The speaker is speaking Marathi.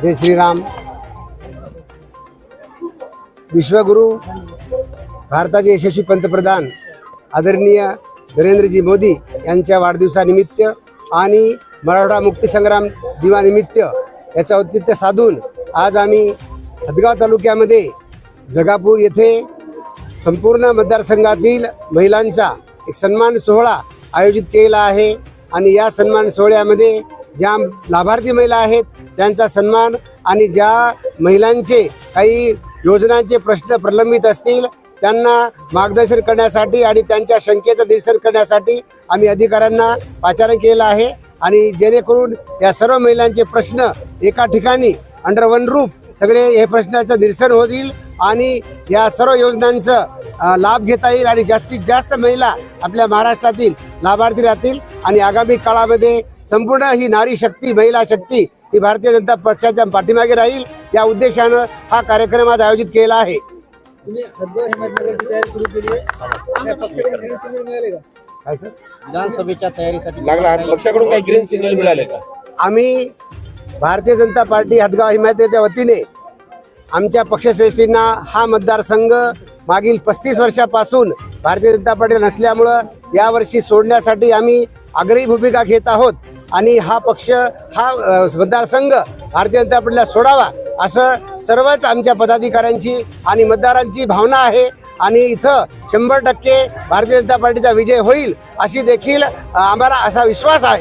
जय श्रीराम। विश्वगुरु भारताचे यशस्वी पंतप्रधान आदरणीय नरेंद्रजी मोदी यांच्या वाढदिवसानिमित्त आणि मराठा मुक्तीसंग्राम दिनानिमित्त याचं औचित्य साधून आज आम्ही हदगाव तालुक्यामध्ये जगापूर येथे संपूर्ण मतदारसंघातील महिलांचा एक सन्मान सोहळा आयोजित केला आहे आणि या सन्मान सोहळ्यामध्ये ज्या लाभार्थी महिला आहेत त्यांचा सन्मान आणि ज्या महिलांचे काही योजनांचे प्रश्न प्रलंबित असतील त्यांना मार्गदर्शन करण्यासाठी आणि त्यांच्या शंकेचं निरसन करण्यासाठी आम्ही अधिकाऱ्यांना पाचारण केलं आहे आणि जेणेकरून या सर्व महिलांचे प्रश्न एका ठिकाणी अंडर वन रूप सगळे हे प्रश्नाचं निरसन होईल आणि या सर्व योजनांचं लाभ घेता येईल आणि जास्तीत जास्त महिला आपल्या महाराष्ट्रातील लाभार्थी राहतील आणि आगामी काळामध्ये संपूर्ण ही नारी शक्ती महिला शक्ती ही भारतीय जनता पक्षाच्या पाठीमागे राहील या उद्देशानं हा कार्यक्रम आज आयोजित केला आहे। काय सर विधानसभेच्या तयारीसाठी लागला पक्षाकडून काही ग्रीन सिग्नल मिळाले का? आम्ही भारतीय जनता पार्टी हदगाव हिमायतच्या वतीने आमच्या पक्षश्रेष्ठींना हा मतदारसंघ मागील 35 वर्षापासून भारतीय जनता पार्टी नसल्यामुळं यावर्षी सोडण्यासाठी आम्ही आग्रही भूमिका घेत आहोत आणि हा पक्ष हा मतदारसंघ भारतीय जनता पार्टीला सोडावा असं सर्वच आमच्या पदाधिकाऱ्यांची आणि मतदारांची भावना आहे आणि इथं 100% भारतीय जनता पार्टीचा विजय होईल अशी देखील आम्हाला असा विश्वास आहे।